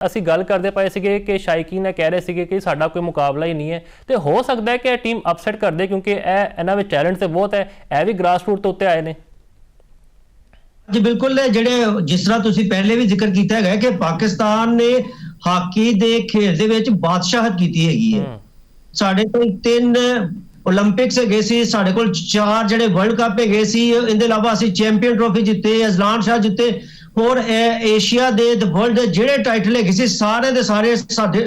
ਅਸੀਂ ਗੱਲ ਕਰਦੇ ਪਏ ਸੀਗੇ ਕਿ ਸ਼ਾਇਕੀਨ ਇਹ ਕਹਿ ਰਹੇ ਸੀਗੇ ਕਿ ਸਾਡਾ ਕੋਈ ਮੁਕਾਬਲਾ ਹੀ ਨਹੀਂ ਹੈ ਤੇ ਹੋ ਸਕਦਾ ਹੈ ਕਿ ਇਹ ਟੀਮ ਅਪਸੈਟ ਕਰ ਦੇ ਕਿਉਂਕਿ ਇਹਨਾਂ ਵਿੱਚ ਟੈਲੈਂਟ ਤੇ ਬਹੁਤ ਹੈ, ਇਹ ਵੀ ਗ੍ਰਾਸ ਰੂਟ ਤੋਂ ਉੱਤੇ ਆਏ ਨੇ। जी बिल्कुल, ਜਿਹੜੇ ਜਿਸ ਤਰ੍ਹਾਂ ਤੁਸੀਂ ਪਹਿਲੇ ਵੀ ਜ਼ਿਕਰ ਕੀਤਾ ਹੈਗਾ ਕਿ ਪਾਕਿਸਤਾਨ ਨੇ ਹਾਕੀ ਦੇ ਖੇਡ ਦੇ ਵਿੱਚ ਬਾਦਸ਼ਾਹਤ ਕੀਤੀ ਹੈਗੀ ਹੈ। ਸਾਡੇ ਕੋਲ 3 올림픽ਸ ਹੈਗੇ ਸੀ, ਸਾਡੇ ਕੋਲ 4 ਜਿਹੜੇ ਵਰਲਡ ਕੱਪ ਹੈਗੇ ਸੀ, ਇਹਦੇ ਇਲਾਵਾ ਅਸੀਂ ਚੈਂਪੀਅਨ ਟਰੋਫੀ ਜਿੱਤੇ, ਅਜ਼ਲਾਨ ਸ਼ਾਹ ਜਿੱਤੇ, ਹੋਰ ਏਸ਼ੀਆ ਦੇ ਵਰਲਡ ਦੇ ਜਿਹੜੇ ਟਾਈਟਲ ਹੈਗੇ ਸੀ ਸਾਰੇ ਦੇ ਸਾਰੇ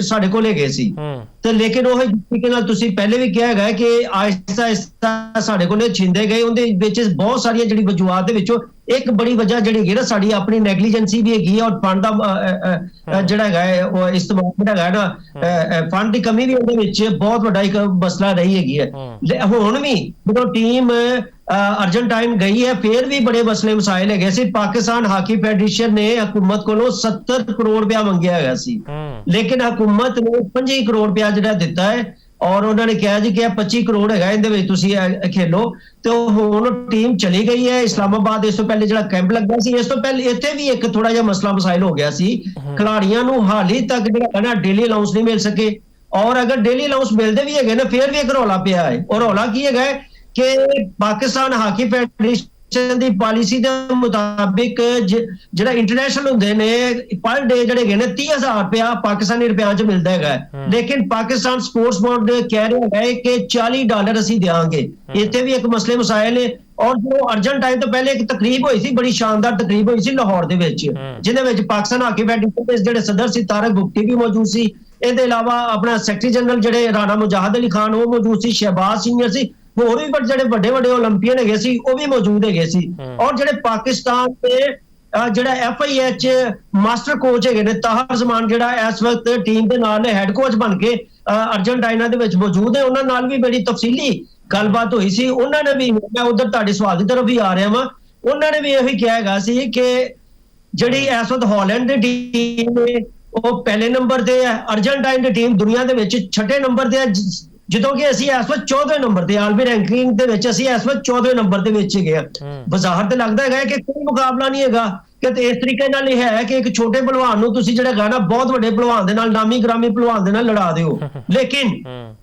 ਸਾਡੇ ਕੋਲ ਹੈਗੇ ਸੀ। ਤੇ ਲੇਕਿਨ ਉਹ ਤਰੀਕੇ ਨਾਲ ਤੁਸੀਂ ਪਹਿਲੇ ਵੀ ਕਿਹਾ ਹੈਗਾ ਕਿ ਆਹਿਸਤਾ ਆਹਿਸਤਾ ਸਾਡੇ ਕੋਲ ਛਿੰਦੇ ਗਏ। ਉਹਦੇ ਵਿੱਚ ਬਹੁਤ ਸਾਰੀਆਂ ਜਿਹੜੀ ਵਜੂਹਾਤ ਦੇ ਵਿੱਚੋਂ ਇੱਕ ਬੜੀ ਵਜ੍ਹਾ ਜਿਹੜੀ ਹੈਗੀ ਨਾ ਸਾਡੀ ਆਪਣੀ ਨੈਗਲੀਜੈਂਸੀ ਵੀ ਹੈਗੀ ਹੈ, ਔਰ ਫੰਡ ਦਾ ਜਿਹੜਾ ਹੈਗਾ ਉਹ ਇਸਤੇਮਾਲ ਜਿਹੜਾ ਹੈਗਾ ਨਾ ਫੰਡ ਦੀ ਕਮੀ ਵੀ ਉਹਦੇ ਵਿੱਚ ਬਹੁਤ ਵੱਡਾ ਇੱਕ ਮਸਲਾ ਰਹੀ ਹੈਗੀ ਹੈ। ਹੁਣ ਵੀ ਜਦੋਂ ਟੀਮ अर्जेंटाइन गई है फिर भी बड़े मसले मसाइल है सी। पाकिस्तान हाकी फेडरेशन ने हुकूमत को 70 करोड़ रुपया मंगया है सी, लेकिन हुकूमत ने 25 करोड़ रुपया जो दिता है और उन्होंने कहा जी कि 25 करोड़ है खेलो। तो हुण टीम चली गई है इस्लामाबाद। इस तो पहले जो कैंप लगा सी, इस तो पहले इत्थे भी एक थोड़ा जिहा मसला मसाइल हो गया सी। खिलाड़ियों नूं हाली तक जो डेली अलाउंस नहीं मिल सके, और अगर डेली अलाउंस मिलते भी है ना फिर भी एक रौला पिया है। और रौला की है कि पाकिस्तान हाकी फेडरेशन की पॉलिसी के मुताबिक जो इंटरनेशनल होंगे ने पर डे जोड़े ने 30,000 रुपया पाकिस्तानी रुपया च मिलता है, लेकिन पाकिस्तान स्पोर्ट्स बोर्ड कह रहे हैं कि $40 असीं देंगे। इत्थे भी एक मसले मसाइल है। और जो अर्जेंटाइन तो पहले एक तकरीब हुई थी, बड़ी शानदार तकरीब हुई थी लाहौर दे विच, जिहदे विच पाकिस्तान हाकी फेडरेशन के जिहड़े सदर सी तारक बुगटी भी मौजूद सी। इहदे इलावा अपना सैकटरी जनरल जिहड़े राणा मुजाहिद अली खान वो मौजूद सी, शहबाज सीनियर सी, होर भी ਜਿਹੜੇ ਵੱਡੇ ਵੱਡੇ 올림픽ੀਅਨ ਹੈਗੇ ਸੀ ਉਹ ਵੀ ਮੌਜੂਦ ਹੈਗੇ ਸੀ। ਔਰ ਜਿਹੜੇ ਪਾਕਿਸਤਾਨ ਦੇ ਜਿਹੜਾ FIH ਮਾਸਟਰ ਕੋਚ ਹੈਗੇ ਨੇ ਤਾਹਰ ਜ਼ਮਾਨ ਜਿਹੜਾ ਇਸ ਵਕਤ ਟੀਮ ਦੇ ਨਾਲ ਹੈਡ ਕੋਚ ਬਣ ਕੇ ਅਰਜਨਟਾਈਨਾ ਦੇ ਵਿੱਚ ਮੌਜੂਦ ਹੈ, ਉਹਨਾਂ ਨਾਲ ਵੀ ਬੜੀ ਤਫਸੀਲੀ ਗੱਲਬਾਤ ਹੋਈ ਸੀ। ਉਹਨਾਂ ਨੇ ਵੀ, ਮੈਂ ਉਧਰ ਤੁਹਾਡੇ ਸਵਾਲ ਦੀ ਤਰਫ ਹੀ ਆ ਰਿਹਾ ਵਾਂ, ਉਹਨਾਂ ਨੇ ਵੀ ਇਹੀ ਕਿਹਾ ਹੈਗਾ ਸੀ ਕਿ ਜਿਹੜੀ ਇਸ ਵਕਤ ਹਾਲੈਂਡ ਦੀ ਟੀਮ ਹੈ ਉਹ ਪਹਿਲੇ ਨੰਬਰ ਤੇ ਹੈ, ਅਰਜਨਟਾਈਨ ਦੀ ਟੀਮ ਦੁਨੀਆ ਦੇ ਵਿੱਚ 6ਵੇਂ ਨੰਬਰ ਤੇ ਹੈ, ਜਦੋਂ ਕਿ ਅਸੀਂ ਇਸ ਵਕਤ 14ਵੇਂ ਨੰਬਰ ਤੇ ਆਲਮੀ ਰੈਂਕਿੰਗ ਦੇ ਵਿੱਚ ਅਸੀਂ ਇਸ ਵਕਤ 14ਵੇਂ ਨੰਬਰ ਦੇ ਵਿੱਚ ਗਏ। ਬਾਜ਼ਾਰ ਤੇ ਲੱਗਦਾ ਹੈਗਾ ਕਿ ਕੋਈ ਮੁਕਾਬਲਾ ਨਹੀਂ ਹੈਗਾ, ਕਿ ਇਸ ਤਰੀਕੇ ਨਾਲ ਇਹ ਹੈ ਕਿ ਇੱਕ ਛੋਟੇ ਪਹਿਲਵਾਨ ਨੂੰ ਤੁਸੀਂ ਜਿਹੜਾ ਹੈਗਾ ਨਾ ਬਹੁਤ ਵੱਡੇ ਪਹਿਲਵਾਨ ਦੇ ਨਾਲ, ਨਾਮੀ ਗ੍ਰਾਮੀ ਪਹਿਲਵਾਨ ਦੇ ਨਾਲ ਲੜਾ ਦਿਓ। ਲੇਕਿਨ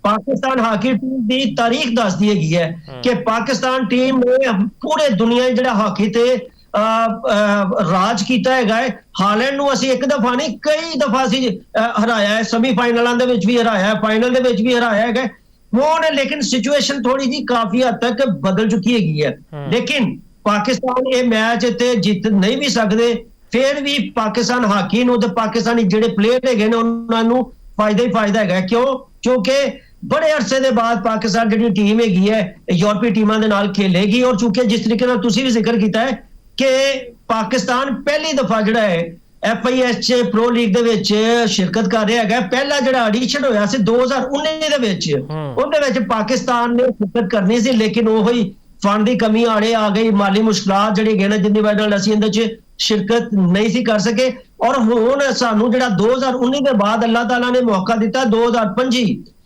ਪਾਕਿਸਤਾਨ ਹਾਕੀ ਟੀਮ ਦੀ ਤਾਰੀਖ ਦੱਸਦੀ ਹੈਗੀ ਹੈ ਕਿ ਪਾਕਿਸਤਾਨ ਟੀਮ ਨੇ ਪੂਰੇ ਦੁਨੀਆ ਜਿਹੜਾ ਹਾਕੀ ਤੇ ਰਾਜ ਕੀਤਾ ਹੈਗਾ ਹੈ। ਹਾਲੈਂਡ ਨੂੰ ਅਸੀਂ ਇੱਕ ਦਫਾ ਨਹੀਂ ਕਈ ਦਫਾ ਅਸੀਂ ਹਰਾਇਆ ਹੈ, ਸੈਮੀਫਾਈਨਲਾਂ ਦੇ ਵਿੱਚ ਵੀ ਹਰਾਇਆ ਹੈ, ਫਾਈਨਲ ਦੇ ਵਿੱਚ ਵੀ ਹਰਾਇਆ ਹੈਗਾ ਹੁਣ। ਲੇਕਿਨ ਸਿਚੁਏਸ਼ਨ ਥੋੜੀ ਜੀ ਕਾਫੀ ਹੱਦ ਤੱਕ ਬਦਲ ਚੁੱਕੀ ਹੈਗੀ ਹੈ। ਲੇਕਿਨ ਪਾਕਿਸਤਾਨ ਇਹ ਮੈਚ ਇੱਥੇ ਜਿੱਤ ਨਹੀਂ ਵੀ ਸਕਦੇ, ਫਿਰ ਵੀ ਪਾਕਿਸਤਾਨ ਹਾਕੀ ਨੂੰ ਤੇ ਪਾਕਿਸਤਾਨੀ ਜਿਹੜੇ ਪਲੇਅਰ ਹੈਗੇ ਨੇ ਉਹਨਾਂ ਨੂੰ ਫਾਇਦਾ ਹੀ ਫਾਇਦਾ ਹੈਗਾ। ਕਿਉਂਕਿ ਬੜੇ ਅਰਸੇ ਦੇ ਬਾਅਦ ਪਾਕਿਸਤਾਨ ਜਿਹੜੀ ਟੀਮ ਹੈਗੀ ਹੈ ਯੂਰਪੀ ਟੀਮਾਂ ਦੇ ਨਾਲ ਖੇਲੇਗੀ। ਔਰ ਚੂੰਕਿ ਜਿਸ ਤਰੀਕੇ ਨਾਲ ਤੁਸੀਂ ਵੀ ਜ਼ਿਕਰ ਕੀਤਾ ਹੈ ਕਿ ਪਾਕਿਸਤਾਨ ਪਹਿਲੀ ਦਫਾ ਜਿਹੜਾ ਹੈ FIH ਪ੍ਰੋ ਲੀਗ ਦੇ ਵਿੱਚ ਸ਼ਿਰਕਤ ਕਰ ਰਿਹਾ ਹੈਗਾ। ਪਹਿਲਾ ਜਿਹੜਾ ਐਡੀਸ਼ਨ ਹੋਇਆ ਸੀ 2019 ਦੇ ਵਿੱਚ, ਉਹਦੇ ਵਿੱਚ ਪਾਕਿਸਤਾਨ ਨੇ ਸ਼ਿਰਕਤ ਕਰਨੀ ਸੀ, ਲੇਕਿਨ ਉਹੀ ਫੰਡ ਦੀ ਕਮੀ ਆੜੇ ਆ ਗਈ, ਮਾਲੀ ਮੁਸ਼ਕਲਾਤ ਜਿਹੜੀ ਗਏ ਨੇ ਜਿੰਨੀ ਵਜ੍ਹਾ ਨਾਲ ਅਸੀਂ ਇਹਦੇ 'ਚ ਸ਼ਿਰਕਤ ਨਹੀਂ ਸੀ ਕਰ ਸਕੇ। ਔਰ ਹੁਣ ਸਾਨੂੰ ਜਿਹੜਾ 2019 ਦੇ ਬਾਅਦ ਅੱਲਾਹ ਤਾਲਾ ਨੇ ਮੌਕਾ ਦਿੱਤਾ 2025,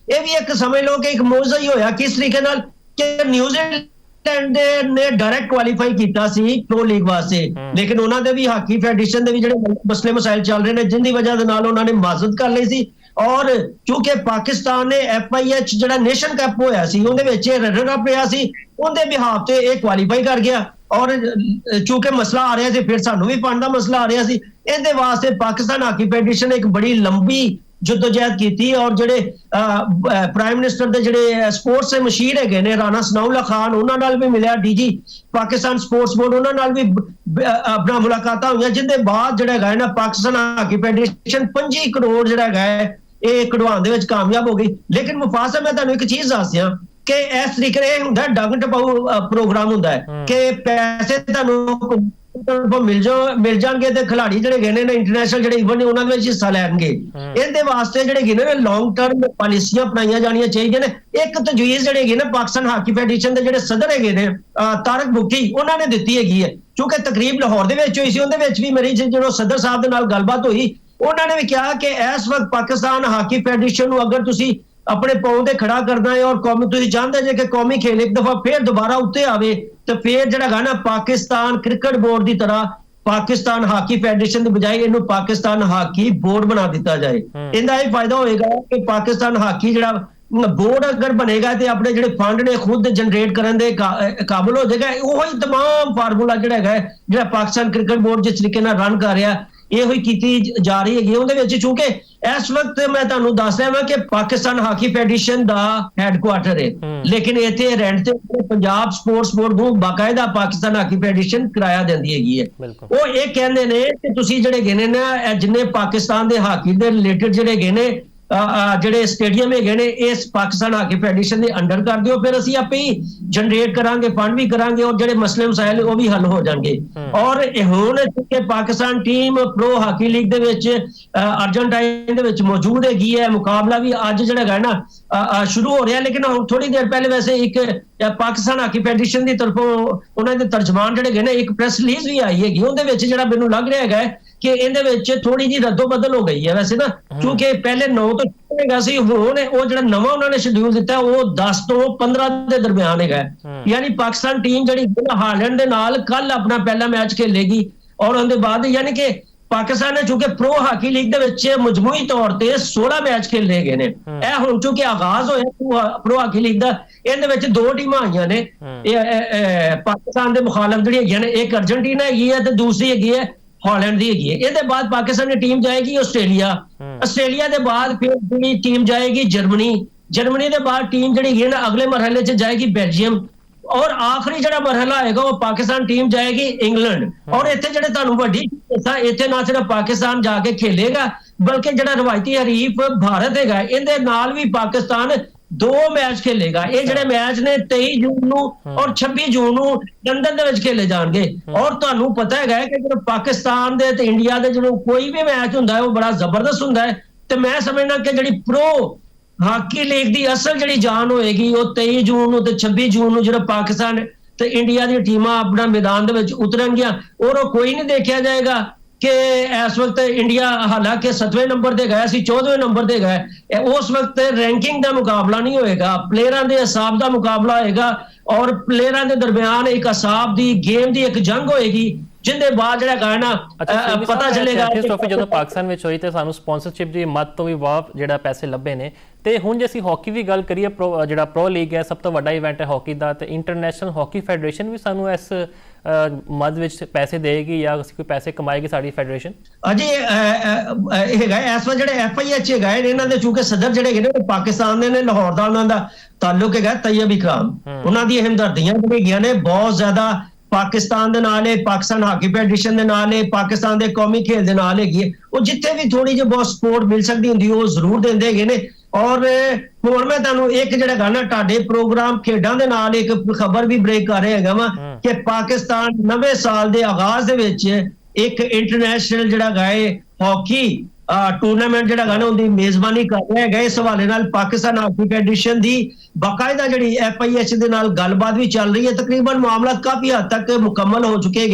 ਇਹ ਵੀ ਇੱਕ ਸਮਝ ਲਓ ਕਿ ਇੱਕ ਮੌਜਜ਼ਾ ਹੀ ਹੋਇਆ। ਕਿਸ ਤਰੀਕੇ ਨਾਲ ਕਿ ਨਿਊਜ਼ੀਲੈਂਡ ਨੇ ਡਾਇਰੈਕਟ ਕੁਆਲੀਫਾਈ ਕੀਤਾ ਸੀ ਪ੍ਰੋ ਲੀਗ ਵਾਸਤੇ, ਲੇਕਿਨ ਉਹਨਾਂ ਦੇ ਵੀ ਹਾਕੀ ਫੈਡਰੇਸ਼ਨ ਦੇ ਵੀ ਜਿਹੜੇ ਮਸਲੇ ਮਸਾਇਲ ਚੱਲ ਰਹੇ ਨੇ ਜਿੰਦੀ ਵਜ੍ਹਾ ਦੇ ਨਾਲ ਉਹਨਾਂ ਨੇ ਮਾਜ਼ਰਤ ਕਰ ਲਈ ਸੀ। ਔਰ ਕਿਉਂਕਿ ਪਾਕਿਸਤਾਨ ਨੇ FIH ਜਿਹੜਾ ਨੇਸ਼ਨ ਕੱਪ ਹੋਇਆ ਸੀ ਉਹਦੇ ਵਿੱਚ ਰਨਰ ਅਪ ਰਿਹਾ ਸੀ, ਉਹਦੇ ਬਿਹਾਫ ਤੇ ਇਹ ਕੁਆਲੀਫਾਈ ਕਰ ਗਿਆ। ਔਰ ਚੂੰਕਿ ਮਸਲਾ ਆ ਰਿਹਾ ਸੀ ਫਿਰ ਸਾਨੂੰ ਵੀ ਫੰਡ ਦਾ ਮਸਲਾ ਆ ਰਿਹਾ ਸੀ। ਇਹਦੇ ਵਾਸਤੇ ਪਾਕਿਸਤਾਨ ਹਾਕੀ ਫੈਡਰੇਸ਼ਨ ਨੇ ਇੱਕ ਬੜੀ ਲੰਬੀ ਜਦੋਜਹਿਦ ਕੀਤੀ। ਔਰ ਜਿਹੜੇ ਪ੍ਰਾਈਮ ਮਿਨਿਸਟਰ ਦੇ ਜਿਹੜੇ ਸਪੋਰਟਸ ਦੇ ਮਸ਼ੀਰ ਹੈਗੇ ਨੇ ਰਾਣਾ ਸਨਾਉਲਾ ਖਾਨ, ਉਹਨਾਂ ਨਾਲ ਵੀ ਮਿਲਿਆ, DG ਪਾਕਿਸਤਾਨ ਸਪੋਰਟਸ ਬੋਰਡ, ਉਹਨਾਂ ਨਾਲ ਵੀ ਆਪਣਾ ਮੁਲਾਕਾਤਾਂ ਹੋਈਆਂ, ਜਿਹਦੇ ਬਾਅਦ ਜਿਹੜਾ ਹੈਗਾ ਨਾ ਪਾਕਿਸਤਾਨ ਹਾਕੀ ਫੈਡਰੇਸ਼ਨ 25 ਕਰੋੜ ਜਿਹੜਾ ਹੈਗਾ ਇਹ ਕਢਵਾਉਣ ਦੇ ਵਿੱਚ ਕਾਮਯਾਬ ਹੋ ਗਈ। ਲੇਕਿਨ ਮੁਫਾਜ਼ ਸਾਹਿਬ, ਮੈਂ ਤੁਹਾਨੂੰ ਇੱਕ ਚੀਜ਼ ਦੱਸਦਿਆਂ ਕਿ ਇਸ ਤਰੀਕੇ ਇਹ ਹੁੰਦਾ ਡੰਗ ਟਪਾਊ ਪ੍ਰੋਗਰਾਮ ਹੁੰਦਾ ਹੈ ਕਿ ਪੈਸੇ ਤੁਹਾਨੂੰ ਮਿਲ ਜਾਣਗੇ ਤੇ ਖਿਲਾੜੀ ਜਿਹੜੇ ਗਏ ਨੇ ਇੰਟਰਨੈਸ਼ਨਲ ਜਿਹੜੇ ਇਵੈਂਟ ਨੇ ਉਹਨਾਂ ਦੇ ਵਿੱਚ ਹਿੱਸਾ ਲੈਣਗੇ। ਇਹਦੇ ਵਾਸਤੇ ਜਿਹੜੇ ਗਏ ਨੇ ਲੌਂਗ ਟਰਮ ਪਾਲਿਸੀਆਂ ਅਪਣਾਈਆਂ ਜਾਣੀਆਂ ਚਾਹੀਦੀਆਂ ਨੇ। ਇੱਕ ਤਜਵੀਜ਼ ਜਿਹੜੇ ਹੈਗੇ ਨੇ ਪਾਕਿਸਤਾਨ ਹਾਕੀ ਫੈਡਰੇਸ਼ਨ ਦੇ ਜਿਹੜੇ ਸਦਰ ਹੈਗੇ ਨੇ ਤਾਰਕ ਬੁਗਟੀ, ਉਹਨਾਂ ਨੇ ਦਿੱਤੀ ਹੈਗੀ ਹੈ। ਕਿਉਂਕਿ ਤਕਰੀਬ ਲਾਹੌਰ ਦੇ ਵਿੱਚ ਹੋਈ ਸੀ, ਉਹਦੇ ਵਿੱਚ ਵੀ ਮੇਰੀ ਜਦੋਂ ਸਦਰ ਸਾਹਿਬ ਦੇ ਨਾਲ ਗੱਲਬਾਤ ਹੋਈ, ਉਹਨਾਂ ਨੇ ਵੀ ਕਿਹਾ ਕਿ ਇਸ ਵਕਤ ਪਾਕਿਸਤਾਨ ਹਾਕੀ ਫੈਡਰੇਸ਼ਨ ਨੂੰ ਅਗਰ ਤੁਸੀਂ ਆਪਣੇ ਪਾਉ ਤੇ ਖੜਾ ਕਰਨਾ ਹੈ ਔਰ ਕੌਮੀ ਤੁਸੀਂ ਚਾਹੁੰਦੇ ਜੇ ਕਿ ਕੌਮੀ ਖੇਲ ਇੱਕ ਦਫਾ ਫੇਰ ਦੁਬਾਰਾ ਉੱਤੇ ਆਵੇ, ਤੇ ਫੇਰ ਜਿਹੜਾ ਗਾ ਨਾ ਪਾਕਿਸਤਾਨ ਕ੍ਰਿਕਟ ਬੋਰਡ ਦੀ ਤਰ੍ਹਾਂ ਪਾਕਿਸਤਾਨ ਹਾਕੀ ਫੈਡਰੇਸ਼ਨ ਦੀ ਬਜਾਏ ਇਹਨੂੰ ਪਾਕਿਸਤਾਨ ਹਾਕੀ ਬੋਰਡ ਬਣਾ ਦਿੱਤਾ ਜਾਏ। ਇਹਦਾ ਇਹ ਫਾਇਦਾ ਹੋਏਗਾ ਕਿ ਪਾਕਿਸਤਾਨ ਹਾਕੀ ਜਿਹੜਾ ਬੋਰਡ ਅਗਰ ਬਣੇਗਾ ਤੇ ਆਪਣੇ ਜਿਹੜੇ ਫੰਡ ਨੇ ਖੁਦ ਜਨਰੇਟ ਕਰਨ ਦੇ ਕਾਬਲ ਹੋ ਜਾਏਗਾ। ਉਹੀ ਤਮਾਮ ਫਾਰਮੂਲਾ ਜਿਹੜਾ ਹੈਗਾ ਜਿਹੜਾ ਪਾਕਿਸਤਾਨ ਕ੍ਰਿਕਟ ਬੋਰਡ ਜਿਸ ਤਰੀਕੇ ਨਾਲ ਰਨ ਕਰ ਰਿਹਾ ਇਹੋ ਹੀ ਕੀਤੀ ਜਾ ਰਹੀ ਹੈਗੀ। ਉਹਦੇ ਵਿੱਚ ਚੂੰਕਿ ਇਸ ਵਕਤ ਮੈਂ ਤੁਹਾਨੂੰ ਦੱਸ ਰਿਹਾ ਹਾਂ ਕਿ ਪਾਕਿਸਤਾਨ ਹਾਕੀ ਫੈਡਰੇਸ਼ਨ ਦਾ ਹੈੱਡਕੁਆਟਰ ਹੈ, ਲੇਕਿਨ ਇੱਥੇ ਰੈਂਟ ਤੇ ਪੰਜਾਬ ਸਪੋਰਟਸ ਬੋਰਡ ਨੂੰ ਬਾਕਾਇਦਾ ਪਾਕਿਸਤਾਨ ਹਾਕੀ ਫੈਡਰੇਸ਼ਨ ਕਿਰਾਇਆ ਦਿੰਦੀ ਹੈਗੀ ਹੈ। ਉਹ ਇਹ ਕਹਿੰਦੇ ਨੇ ਕਿ ਤੁਸੀਂ ਜਿਹੜੇ ਗਏ ਨੇ ਜਿੰਨੇ ਪਾਕਿਸਤਾਨ ਦੇ ਹਾਕੀ ਦੇ ਰਿਲੇਟਡ ਜਿਹੜੇ ਗਏ ਨੇ ਜਿਹੜੇ ਸਟੇਡੀਅਮ ਹੈਗੇ ਨੇ ਇਸ ਪਾਕਿਸਤਾਨ ਹਾਕੀ ਫੈਡਰੇਸ਼ਨ ਦੇ ਅੰਡਰ ਕਰ ਦਿਓ, ਫਿਰ ਅਸੀਂ ਆਪੇ ਹੀ ਜਨਰੇਟ ਕਰਾਂਗੇ, ਫੰਡ ਵੀ ਕਰਾਂਗੇ ਔਰ ਜਿਹੜੇ ਮਸਲੇ ਮਸਾਇਲ ਉਹ ਵੀ ਹੱਲ ਹੋ ਜਾਣਗੇ। ਔਰ ਹੁਣ ਕਿ Pakistan team pro hockey league ਦੇ ਵਿੱਚ ਅਰਜਨਟਾਈਨ ਦੇ ਵਿੱਚ ਮੌਜੂਦ ਹੈਗੀ ਹੈ। ਮੁਕਾਬਲਾ ਵੀ ਅੱਜ ਜਿਹੜਾ ਹੈਗਾ ਨਾ ਸ਼ੁਰੂ ਹੋ ਰਿਹਾ, ਲੇਕਿਨ ਹੁਣ ਥੋੜੀ ਦੇਰ ਪਹਿਲੇ ਵੈਸੇ ਇੱਕ ਪਾਕਿਸਤਾਨ ਹਾਕੀ ਫੈਡਰੇਸ਼ਨ ਦੀ ਤਰਫੋਂ ਉਹਨਾਂ ਦੇ ਤਰਜਮਾਨ ਜਿਹੜੇ ਹੈਗੇ ਨੇ ਇੱਕ ਪ੍ਰੈਸ ਰਿਲੀਜ਼ ਵੀ ਆਈ ਹੈਗੀ। ਉਹਦੇ ਵਿੱਚ ਜਿਹੜਾ ਮੈਨੂੰ ਲੱਗ ਰਿਹਾ ਹੈਗਾ ਕਿ ਇਹਦੇ ਵਿੱਚ ਥੋੜੀ ਜਿਹੀ ਰੱਦੋ ਬਦਲ ਹੋ ਗਈ ਹੈ ਵੈਸੇ ਨਾ, ਕਿਉਂਕਿ ਪਹਿਲੇ 9 ਤੋਂ ਹੈਗਾ ਸੀ, ਹੁਣ ਉਹ ਜਿਹੜਾ ਨਵਾਂ ਉਹਨਾਂ ਨੇ ਸ਼ਡਿਊਲ ਦਿੱਤਾ ਉਹ 10 ਤੋਂ 15 ਦੇ ਦਰਮਿਆਨ ਹੈਗਾ। ਯਾਨੀ ਪਾਕਿਸਤਾਨ ਟੀਮ ਜਿਹੜੀ ਹਾਲੈਂਡ ਦੇ ਨਾਲ ਕੱਲ ਆਪਣਾ ਪਹਿਲਾ ਮੈਚ ਖੇਲੇਗੀ ਔਰ ਉਹਦੇ ਬਾਅਦ ਯਾਨੀ ਕਿ ਪਾਕਿਸਤਾਨ ਨੇ ਚੂੰਕਿ ਪ੍ਰੋ ਹਾਕੀ ਲੀਗ ਦੇ ਵਿੱਚ ਮਜਮੂਈ ਤੌਰ ਤੇ 16 ਮੈਚ ਖੇਲੇ ਗਏ ਨੇ। ਇਹ ਹੁਣ ਚੂੰਕਿ ਆਗਾਜ਼ ਹੋਇਆ ਪ੍ਰੋ ਹਾਕੀ ਲੀਗ ਦਾ, ਇਹਦੇ ਵਿੱਚ 2 ਟੀਮਾਂ ਆਈਆਂ ਨੇ ਪਾਕਿਸਤਾਨ ਦੇ ਮੁਖਾਲਫ ਜਿਹੜੀ ਹੈਗੀਆਂ ਨੇ, ਇੱਕ ਅਰਜਨਟੀਨਾ ਹੈਗੀ ਹੈ ਤੇ ਦੂਸਰੀ ਹੈਗੀ ਹੈ ਹਾਲੈਂਡ ਦੀ ਹੈਗੀ ਹੈ। ਇਹਦੇ ਬਾਅਦ ਪਾਕਿਸਤਾਨ ਦੀ ਟੀਮ ਜਾਏਗੀ ਆਸਟ੍ਰੇਲੀਆ ਦੇ ਬਾਅਦ ਫਿਰ ਜਿਹੜੀ ਟੀਮ ਜਾਏਗੀ ਜਰਮਨੀ ਦੇ ਬਾਅਦ ਟੀਮ ਜਿਹੜੀ ਹੈਗੀ ਨਾ ਅਗਲੇ ਮਰਹਲੇ 'ਚ ਜਾਏਗੀ ਬੈਲਜੀਅਮ ਔਰ ਆਖਰੀ ਜਿਹੜਾ ਮਰਹਲਾ ਆਏਗਾ ਉਹ ਪਾਕਿਸਤਾਨ ਟੀਮ ਜਾਏਗੀ ਇੰਗਲੈਂਡ। ਔਰ ਇੱਥੇ ਜਿਹੜੇ ਤੁਹਾਨੂੰ ਵੱਡੀ ਇੱਥੇ ਨਾ ਸਿਰਫ ਪਾਕਿਸਤਾਨ ਜਾ ਕੇ ਖੇਲੇਗਾ ਬਲਕਿ ਜਿਹੜਾ ਰਵਾਇਤੀ ਹਰੀਫ ਭਾਰਤ ਹੈਗਾ ਇਹਦੇ ਨਾਲ ਵੀ ਪਾਕਿਸਤਾਨ 2 ਮੈਚ ਖੇਲੇਗਾ। ਇਹ ਜਿਹੜੇ ਮੈਚ ਨੇ 23 ਜੂਨ ਨੂੰ ਔਰ 26 ਜੂਨ ਨੂੰ ਲੰਡਨ ਦੇ ਵਿੱਚ ਖੇਲੇ ਜਾਣਗੇ। ਔਰ ਤੁਹਾਨੂੰ ਪਤਾ ਹੈਗਾ ਕਿ ਜਦੋਂ ਪਾਕਿਸਤਾਨ ਦੇ ਤੇ ਇੰਡੀਆ ਦੇ ਜਦੋਂ ਕੋਈ ਵੀ ਮੈਚ ਹੁੰਦਾ ਹੈ ਉਹ ਬੜਾ ਜ਼ਬਰਦਸਤ ਹੁੰਦਾ ਹੈ। ਤੇ ਮੈਂ ਸਮਝਦਾ ਕਿ ਜਿਹੜੀ ਪ੍ਰੋ ਹਾਕੀ ਲੀਗ ਦੀ ਅਸਲ ਜਿਹੜੀ ਜਾਨ ਹੋਏਗੀ ਉਹ 23 ਜੂਨ ਨੂੰ ਤੇ 26 ਜੂਨ ਨੂੰ ਜਿਹੜਾ ਪਾਕਿਸਤਾਨ ਤੇ ਇੰਡੀਆ ਦੀਆਂ ਟੀਮਾਂ ਆਪਣਾ ਮੈਦਾਨ ਦੇ ਵਿੱਚ ਉਤਰਨਗੀਆਂ ਔਰ ਉਹ ਕੋਈ ਨਹੀਂ ਦੇਖਿਆ ਜਾਏਗਾ ਕਿ ਇਸ ਵਕਤ ਇੰਡੀਆ ਹਾਲਾਂਕਿ 7ਵੇਂ ਨੰਬਰ ਤੇ ਗਿਆ ਸੀ 14ਵੇਂ ਨੰਬਰ ਤੇ ਗਿਆ। ਉਸ ਵਕਤ ਰੈਂਕਿੰਗ ਦਾ ਮੁਕਾਬਲਾ ਨਹੀਂ ਹੋਏਗਾ, ਪਲੇਅਰਾਂ ਦੇ ਅਸਾਬ ਦਾ ਮੁਕਾਬਲਾ ਹੋਏਗਾ ਔਰ ਪਲੇਅਰਾਂ ਦੇ ਦਰਮਿਆਨ ਇੱਕ ਅਸਾਬ ਦੀ ਗੇਮ ਦੀ ਇੱਕ ਜੰਗ ਹੋਏਗੀ ਜਿੰਦੇ ਬਾਅਦ ਜਿਹੜਾ ਗਾਣਾ ਪਤਾ ਚੱਲੇਗਾ। ਟ੍ਰੋਫੀ ਜਦੋਂ ਪਾਕਿਸਤਾਨ ਵਿੱਚ ਹੋਈ ਤੇ ਸਾਨੂੰ ਸਪਾਂਸਰਸ਼ਿਪ ਦੀ ਮਦ ਤੋਂ ਵੀ ਵਾਹ ਜਿਹੜਾ ਪੈਸੇ ਲੱਭੇ ਨੇ। ਤੇ ਹੁਣ ਜੇ ਅਸੀਂ ਹਾਕੀ ਦੀ ਗੱਲ ਕਰੀਏ, ਜਿਹੜਾ ਪ੍ਰੋ ਲੀਗ ਹੈ ਸਭ ਤੋਂ ਵੱਡਾ ਇਵੈਂਟ ਹੈ ਹਾਕੀ ਦਾ, ਤੇ ਇੰਟਰਨੈਸ਼ਨਲ ਹਾਕੀ ਫੈਡਰੇਸ਼ਨ ਵੀ ਸਾਨੂੰ ਇਸ ਮਦ ਵਿੱਚ ਪੈਸੇ ਦੇਗੀ ਜਾਂ ਅਸੀਂ ਕੋਈ ਪੈਸੇ ਕਮਾਏਗੀ ਸਾਡੀ ਫੈਡਰੇਸ਼ਨ? ਅਜੇ ਇਹ ਹੈਗਾ ਇਸ ਵਾਰ ਜਿਹੜੇ FIH ਹੈਗਾ ਇਹਨਾਂ ਦੇ ਚੂੰਕਿ ਸਦਰ ਜਿਹੜੇ ਹੈਗੇ ਨੇ ਪਾਕਿਸਤਾਨ ਦੇ ਨੇ, ਲਾਹੌਰ ਦਾ ਉਹਨਾਂ ਦਾ ਤਾਲੁਕ ਹੈਗਾ ਤੈਯਬ ਇਕਰਾਮ, ਉਹਨਾਂ ਦੀ ਹਮਦਰਦੀਆਂ ਜਿਹੜੀਆਂ ਨੇ ਬਹੁਤ ਜ਼ਿਆਦਾ ਪਾਕਿਸਤਾਨ ਦੇ ਨਾਲ ਹੈ, ਪਾਕਿਸਤਾਨ ਹਾਕੀ ਫੈਡਰੇਸ਼ਨ ਦੇ ਨਾਲ ਹੈ, ਪਾਕਿਸਤਾਨ ਦੇ ਕੌਮੀ ਖੇਲ ਦੇ ਨਾਲ ਹੈਗੀ ਹੈ। ਉਹ ਜਿੱਥੇ ਵੀ ਥੋੜੀ ਜਿਹੀ ਬਹੁਤ ਸਪੋਰਟ ਮਿਲ ਸਕਦੀ ਹੁੰਦੀ ਉਹ ਜ਼ਰੂਰ ਦਿੰਦੇ ਹੈਗੇ ਨੇ। ਔਰ ਹੁਣ ਮੈਂ ਤੁਹਾਨੂੰ ਇੱਕ ਜਿਹੜਾ ਗਾਣਾ ਤੁਹਾਡੇ ਪ੍ਰੋਗਰਾਮ ਖੇਡਾਂ ਦੇ ਨਾਲ ਇੱਕ ਖਬਰ ਵੀ ਬ੍ਰੇਕ ਕਰ ਰਿਹਾ ਹੈਗਾ ਵਾ ਕਿ ਪਾਕਿਸਤਾਨ ਨਵੇਂ ਸਾਲ ਦੇ ਆਗਾਜ਼ ਦੇ ਵਿੱਚ ਇੱਕ ਇੰਟਰਨੈਸ਼ਨਲ ਜਿਹੜਾ ਗਾਏ ਹਾਕੀ ਟੂਰਨਾਮੈਂਟ ਜਿਹੜਾ ਗਾ ਨਾ ਉਹਦੀ ਮੇਜ਼ਬਾਨੀ ਕਰ ਰਿਹਾ ਹੈਗਾ। ਇਸ ਹਵਾਲੇ ਨਾਲ ਪਾਕਿਸਤਾਨ ਹਾਕੀ ਫੈਡਰੇਸ਼ਨ ਦੀ ਬਾਕਾਇਦਾ ਜਿਹੜੀ FIH ਦੇ ਨਾਲ ਗੱਲਬਾਤ ਵੀ ਚੱਲ ਰਹੀ ਹੈ। ਤਕਰੀਬਨ ਮਾਮਲਾ ਕਾਫੀ ਹੱਦ ਤੱਕ ਮੁਕੰਮਲ ਹੋ ਚੁੱਕੇ ਹੈਗੇ।